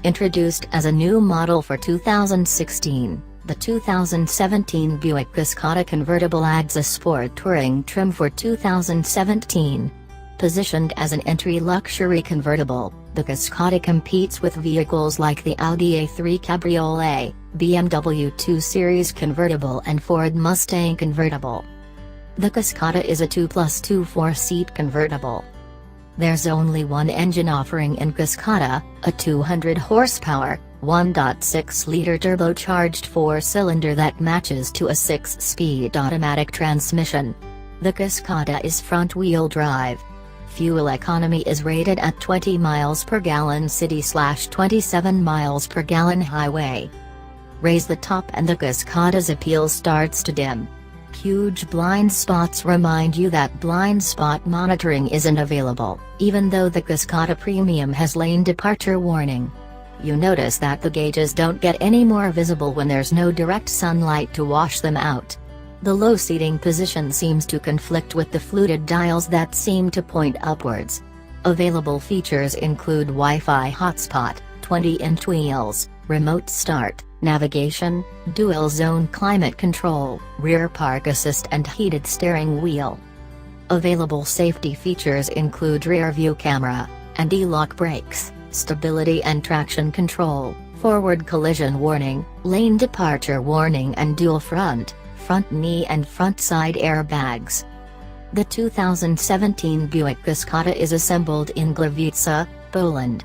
Introduced as a new model for 2016, the 2017 Buick Cascada Convertible adds a sport touring trim for 2017. Positioned as an entry luxury convertible, the Cascada competes with vehicles like the Audi A3 Cabriolet, BMW 2 Series Convertible and Ford Mustang Convertible. The Cascada is a 2+2 4-seat convertible. There's only one engine offering in Cascada, a 200 horsepower, 1.6-liter turbocharged 4-cylinder that matches to a 6-speed automatic transmission. The Cascada is front-wheel drive. Fuel economy is rated at 20 miles per gallon city/27 miles per gallon highway. Raise the top and the Cascada's appeal starts to dim. Huge blind spots remind you that blind spot monitoring isn't available, even though the Cascada Premium has lane departure warning. You notice that the gauges don't get any more visible when there's no direct sunlight to wash them out. The low seating position seems to conflict with the fluted dials that seem to point upwards. Available features include Wi-Fi hotspot, 20-inch wheels, remote start, navigation, dual-zone climate control, rear park assist and heated steering wheel. Available safety features include rear-view camera, anti-lock brakes, stability and traction control, forward collision warning, lane departure warning and dual front knee and front side airbags. The 2017 Buick Cascada is assembled in Gliwice, Poland.